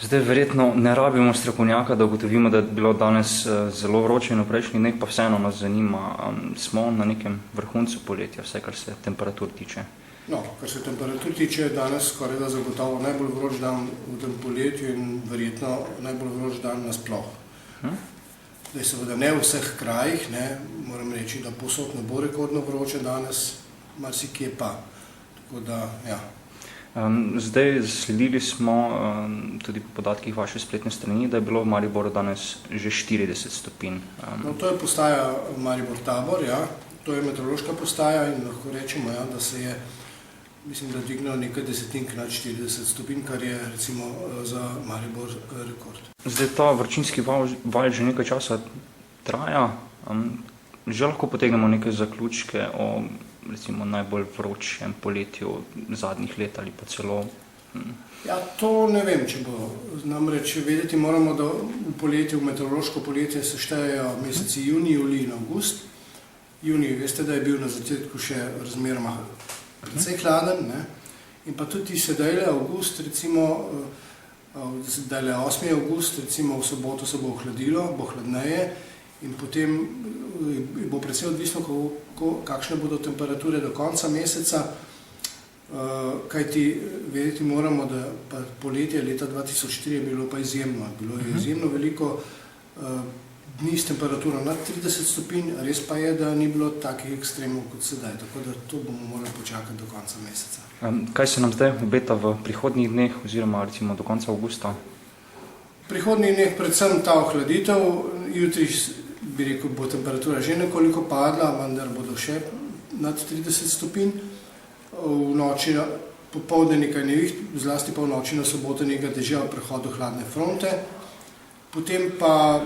Zdaj verjetno ne rabimo strokovnjaka, da ugotovimo, da je bilo danes zelo vroče in v prejšnjih dneh, pa vseeno nas zanima, smo na nekem vrhuncu poletja, vse kar se temperatur tiče. No, kar se temperatur tiče, danes skoraj da zagotovo najbolj vroč dan v tem poletju in verjetno najbolj vroč dan nasploh. Zdaj seveda ne v vseh krajih, moram reči, da povsod ne bo rekordno vroče danes, marsikje pa. Tako da, ja. Zdaj sledili smo tudi po podatkih vaše spletne strani, da je bilo v Mariboru danes že 40 stopinj. No, to je postaja Maribor Tabor, ja. To je meteorološka postaja in lahko rečemo, ja, da se je, mislim, da dvignilo nekaj desetink nad 40 stopinj, kar je recimo za Maribor rekord. Zdaj ta vročinski val že nekaj časa traja. Že lahko potegnemo neke zaključke o recimo najbolj vročem poletju zadnjih let ali pa celo? Ja, to ne vem, če bo. Namreč vedeti moramo, da v poletju, v meteorološko poletje se štejejo meseci junij, julij in avgust. Junij, veste, da je bil na začetku še razmeroma precej hladen, in pa tudi sedajle avgust, recimo, sedajle 8. avgust, recimo v soboto se bo ohladilo, bo hladneje in potem bo precej odvisno, kakšne bodo temperature do konca meseca, kajti vedeti moramo, da pa poletje leta 2004 je bilo pa izjemno. Bilo je izjemno veliko dni s temperaturo nad 30 stopinj, res pa je, da ni bilo takih ekstremov kot sedaj, tako da to bomo morali počakati do konca meseca. Kaj se nam zdaj obeta v prihodnjih dneh oziroma recimo do konca avgusta? V prihodnjih dneh predvsem ta ohladitev, jutri bi rekel, bo temperatura že nekoliko padla, vendar bodo še nad 30 stopinj. V noči popoldne nekaj neviht, zlasti pa v noči na soboto nekaj dežja v prehodu hladne fronte. Potem pa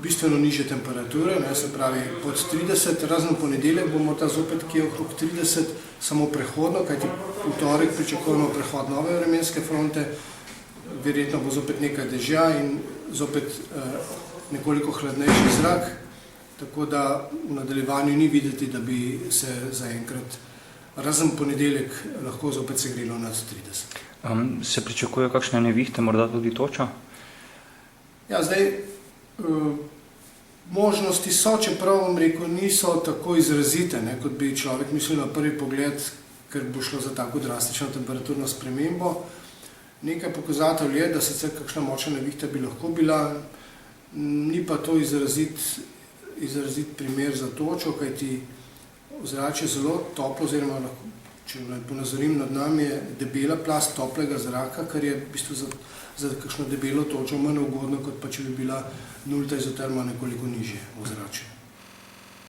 bistveno nižje temperature, se pravi pod 30, razen ponedeljek bo morda zopet kje okrog 30, samo prehodno, kajti v torek pričakujemo prehod nove vremenske fronte, verjetno bo zopet nekaj dežja in zopet nekoliko hladnejši zrak, tako da v nadaljevanju ni videti, da bi se zaenkrat razen ponedeljek lahko zopet segrelo nad 30. Se pričakuje kakšne nevihte, morda tudi toča? Ja, zdaj možnosti so, čeprav vam rekel, niso tako izrazite, kot bi človek mislil na prvi pogled, ker bo šlo za tako drastično temperaturno spremembo. Nekaj pokazatelj je, da sicer kakšna močna nevihta bi lahko bila, ni pa to izrazit primer za točo, kajti ozračje je zelo toplo, oziroma lahko, če ponazorim, nad nami je debela plast toplega zraka, kar je v bistvu za kakšno debelo točo manj ugodno, kot pa če bi bila nulta izoterma nekoliko nižje v ozračju.